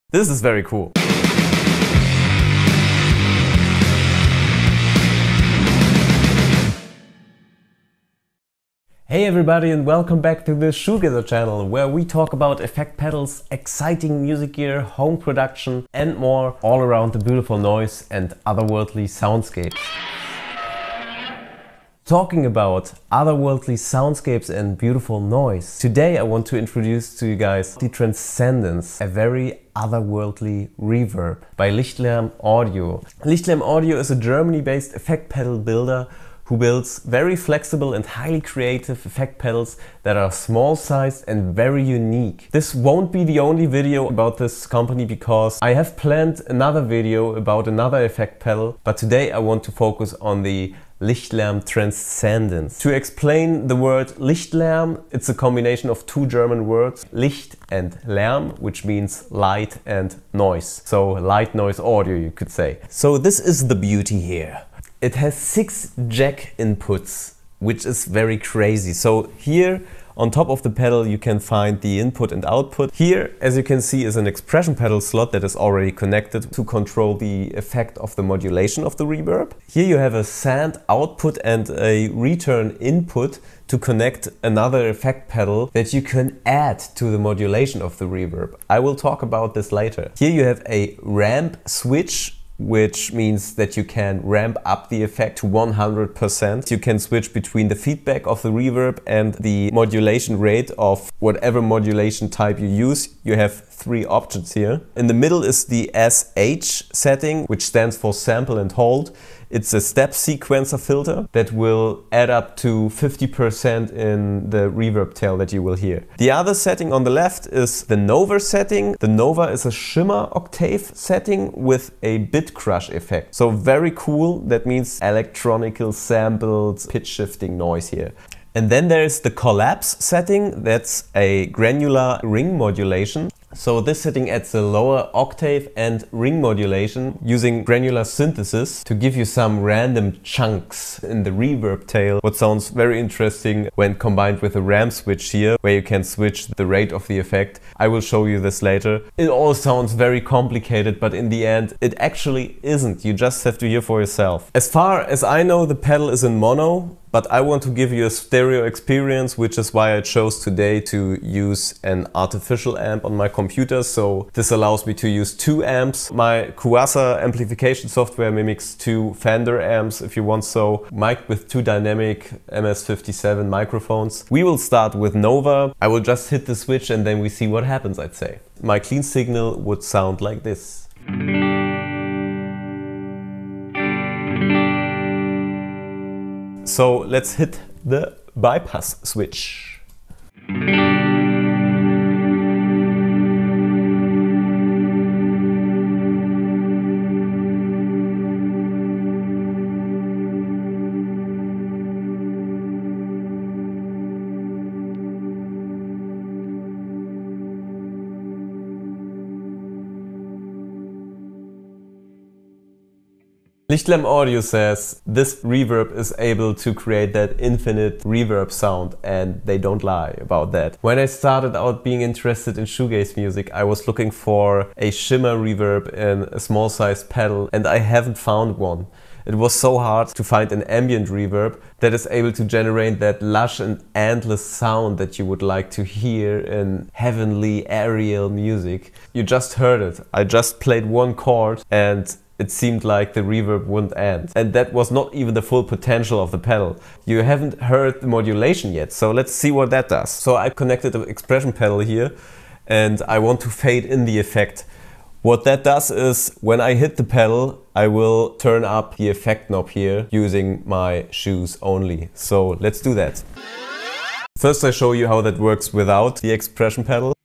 This is very cool. Hey everybody, and welcome back to the SHOEGAZER channel, where we talk about effect pedals, exciting music gear, home production and more, all around the beautiful noise and otherworldly soundscapes. Talking about otherworldly soundscapes and beautiful noise, today I want to introduce to you guys the Transcendence, a very otherworldly reverb by Lichtlaerm Audio. Lichtlaerm Audio is a Germany-based effect pedal builder who builds very flexible and highly creative effect pedals that are small-sized and very unique. This won't be the only video about this company because I have planned another video about another effect pedal, but today I want to focus on the Lichtlaerm Transcendence. To explain the word Lichtlaerm, it's a combination of two German words, Licht and Lärm, which means light and noise. So light noise audio, you could say. So this is the beauty here. It has 6 jack inputs, which is very crazy. So here on top of the pedal you can find the input and output. Here, as you can see, is an expression pedal slot that is already connected to control the effect of the modulation of the reverb. Here you have a send output and a return input to connect another effect pedal that you can add to the modulation of the reverb. I will talk about this later. Here you have a ramp switch, which means that you can ramp up the effect to 100%. You can switch between the feedback of the reverb and the modulation rate of whatever modulation type you use. You have 3 options here. In the middle is the SH setting, which stands for sample and hold. It's a step sequencer filter that will add up to 50% in the reverb tail that you will hear. The other setting on the left is the Nova setting. The Nova is a shimmer octave setting with a bit crush effect. So very cool. That means electronical sampled pitch shifting noise here. And then there is the collapse setting. That's a granular ring modulation. So this setting adds a lower octave and ring modulation using granular synthesis to give you some random chunks in the reverb tail, what sounds very interesting when combined with a ramp switch here, where you can switch the rate of the effect. I will show you this later. It all sounds very complicated, but in the end it actually isn't. You just have to hear for yourself. As far as I know, the pedal is in mono, but I want to give you a stereo experience, which is why I chose today to use an artificial amp on my computer. So this allows me to use 2 amps. My Quasar amplification software mimics 2 Fender amps, if you want so, mic'd with 2 dynamic MS-57 microphones. We will start with Nova. I will just hit the switch and then we see what happens, I'd say. My clean signal would sound like this. So let's hit the bypass switch. Lichtlaerm Audio says this reverb is able to create that infinite reverb sound, and they don't lie about that. When I started out being interested in shoegaze music, I was looking for a shimmer reverb in a small sized pedal, and I haven't found one. It was so hard to find an ambient reverb that is able to generate that lush and endless sound that you would like to hear in heavenly ethereal music. You just heard it. I just played one chord and it seemed like the reverb wouldn't end. And that was not even the full potential of the pedal. You haven't heard the modulation yet, so let's see what that does. So I connected the expression pedal here and I want to fade in the effect. What that does is, when I hit the pedal, I will turn up the effect knob here using my shoes only. So let's do that. First I show you how that works without the expression pedal.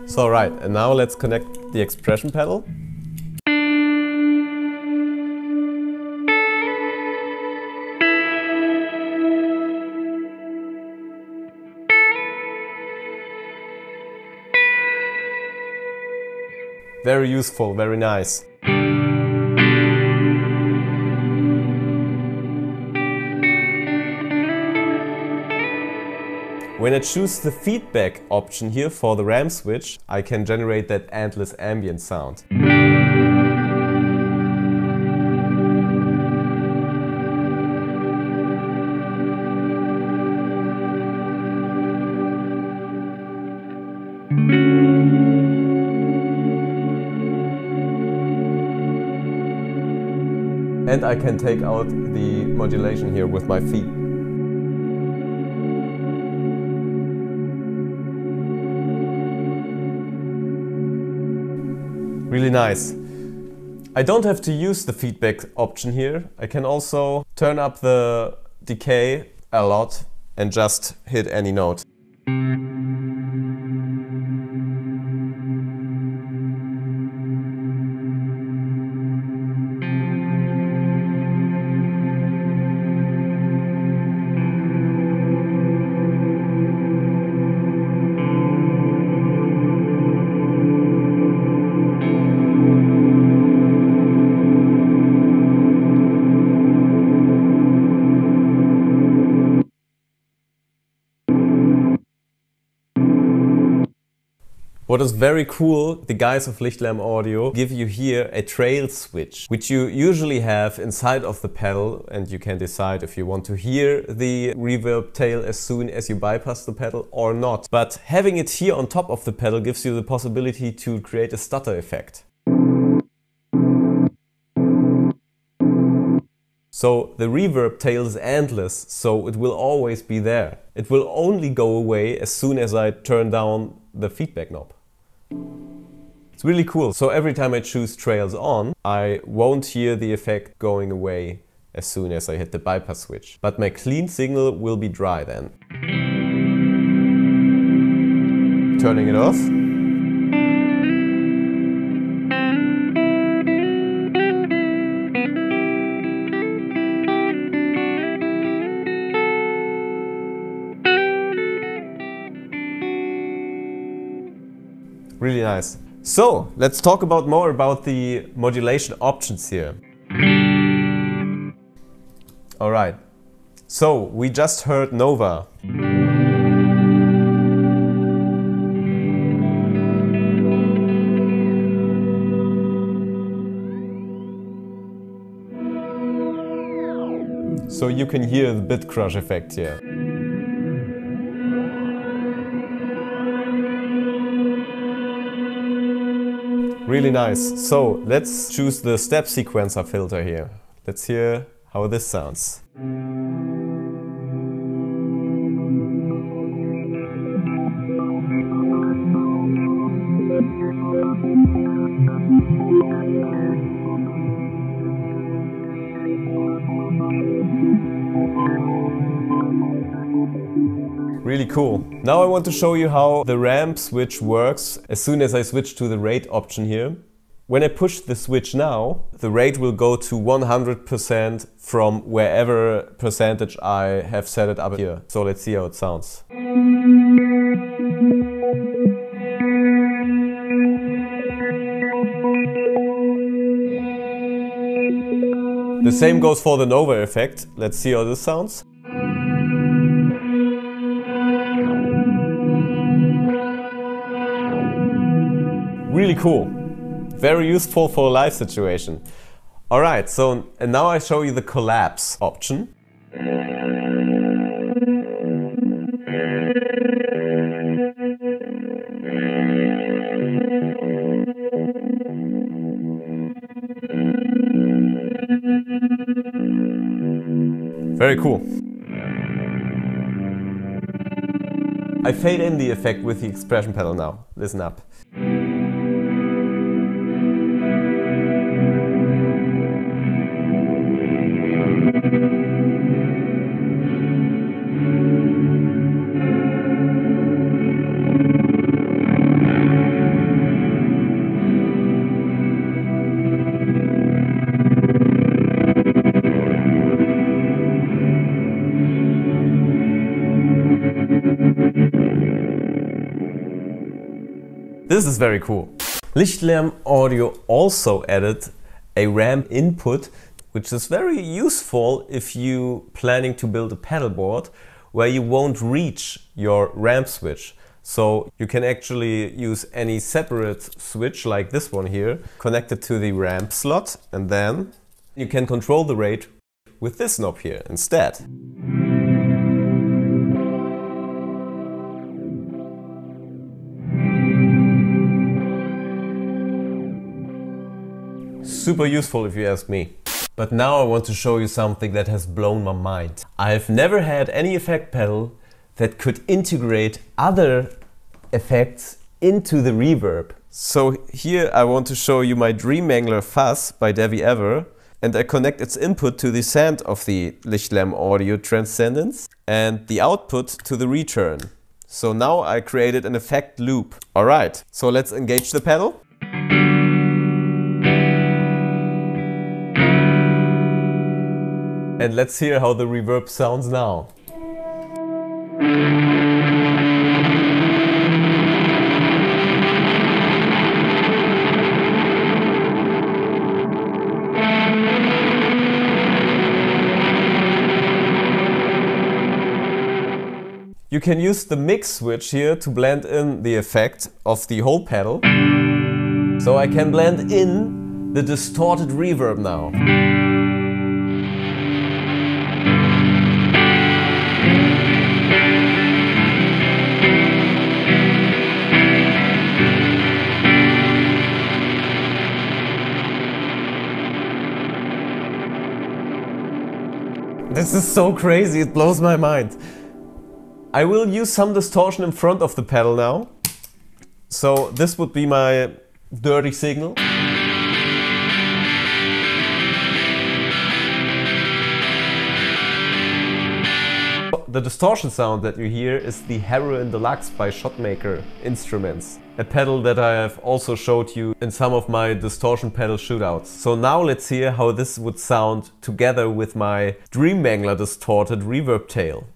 So right, and now let's connect the expression pedal. Very useful, very nice. When I choose the feedback option here for the ramp switch, I can generate that endless ambient sound. And I can take out the modulation here with my feet. Really nice. I don't have to use the feedback option here. I can also turn up the decay a lot and just hit any note. What is very cool, the guys of Lichtlaerm Audio give you here a trail switch, which you usually have inside of the pedal, and you can decide if you want to hear the reverb tail as soon as you bypass the pedal or not. But having it here on top of the pedal gives you the possibility to create a stutter effect. So the reverb tail is endless, so it will always be there. It will only go away as soon as I turn down the feedback knob. It's really cool. So every time I choose trails on, I won't hear the effect going away as soon as I hit the bypass switch. But my clean signal will be dry then. Turning it off. Really nice. So, let's talk more about the modulation options here. Alright, so we just heard Nova. So you can hear the bit crush effect here. Really nice. So let's choose the step sequencer filter here. Let's hear how this sounds. Really cool. Now I want to show you how the ramp switch works as soon as I switch to the rate option here. When I push the switch now, the rate will go to 100% from wherever percentage I have set it up here. So let's see how it sounds. The same goes for the Nova effect. Let's see how this sounds. Really cool. Very useful for a live situation. Alright, so and now I show you the collapse option. Very cool. I fade in the effect with the expression pedal now. Listen up. This is very cool. Lichtlaerm Audio also added a ramp input, which is very useful if you're planning to build a pedal board where you won't reach your ramp switch. So you can actually use any separate switch like this one here, connected to the ramp slot, and then you can control the rate with this knob here instead. Super useful if you ask me. But now I want to show you something that has blown my mind. I've never had any effect pedal that could integrate other effects into the reverb. So here I want to show you my Dream Mangler Fuzz by Ever, and I connect its input to the send of the Lichtlaerm Audio Transcendence and the output to the return. So now I created an effect loop. Alright, so let's engage the pedal. And let's hear how the reverb sounds now. You can use the mix switch here to blend in the effect of the whole pedal. So I can blend in the distorted reverb now. This is so crazy, it blows my mind. I will use some distortion in front of the pedal now. So this would be my dirty signal. The distortion sound that you hear is the Heroin Deluxe by Shotmaker Instruments. A pedal that I have also showed you in some of my distortion pedal shootouts. So now let's hear how this would sound together with my Dream Mangler distorted reverb tail.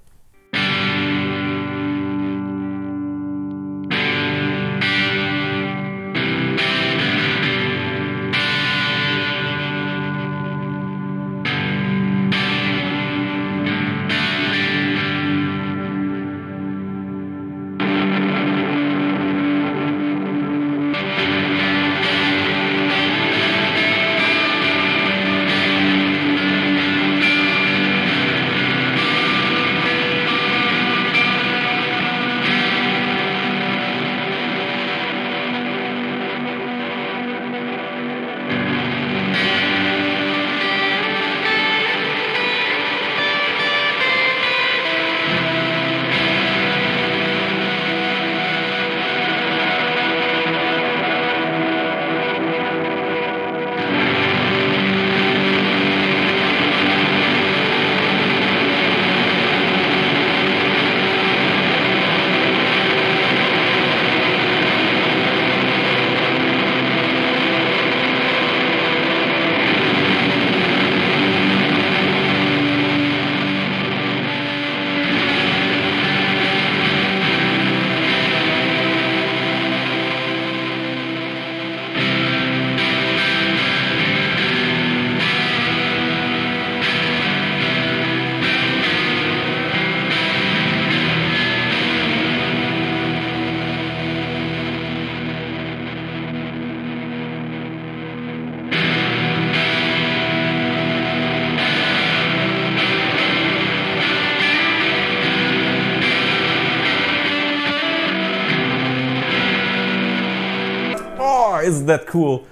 Isn't that cool?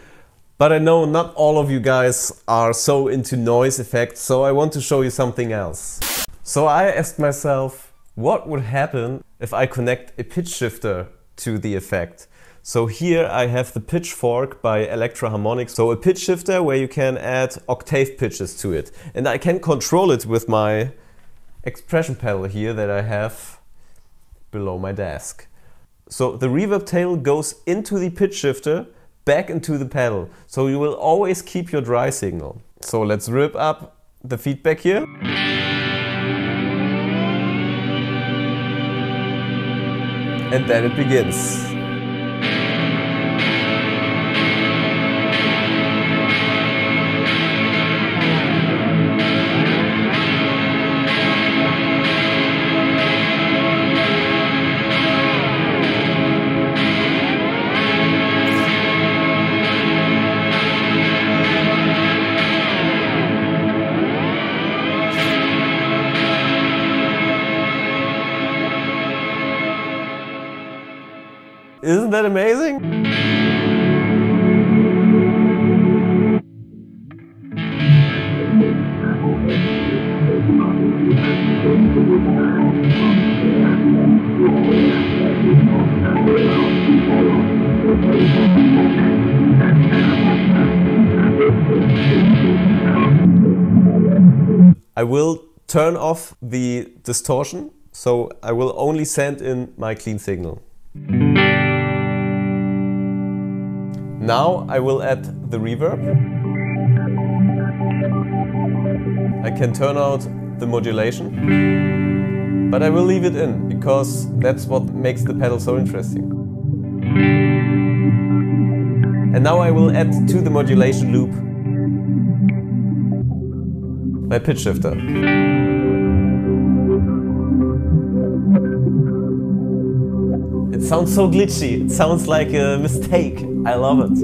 But I know not all of you guys are so into noise effects, so I want to show you something else. So I asked myself, what would happen if I connect a pitch shifter to the effect? So here I have the Pitchfork by Electro Harmonics, so a pitch shifter where you can add octave pitches to it. And I can control it with my expression pedal here that I have below my desk. So the reverb tail goes into the pitch shifter, back into the pedal. So you will always keep your dry signal. So let's rip up the feedback here. And then it begins. Isn't that amazing? I will turn off the distortion, so I will only send in my clean signal. Now I will add the reverb. I can turn out the modulation, but I will leave it in because that's what makes the pedal so interesting. And now I will add to the modulation loop my pitch shifter. It sounds so glitchy, it sounds like a mistake. I love it.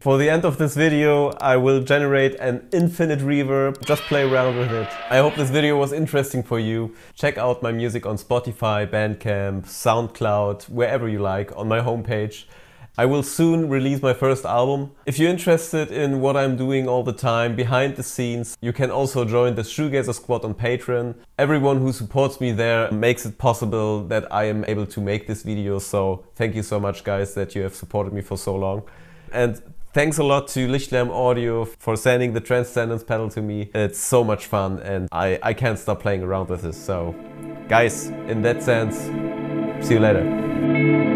For the end of this video, I will generate an infinite reverb. Just play around with it. I hope this video was interesting for you. Check out my music on Spotify, Bandcamp, SoundCloud, wherever you like, on my homepage. I will soon release my first album. If you're interested in what I'm doing all the time behind the scenes, you can also join the Shoegazer squad on Patreon. Everyone who supports me there makes it possible that I am able to make this video. So thank you so much, guys, that you have supported me for so long. And thanks a lot to Lichtlaerm Audio for sending the Transcendence pedal to me. It's so much fun and I can't stop playing around with this. So guys, in that sense, see you later.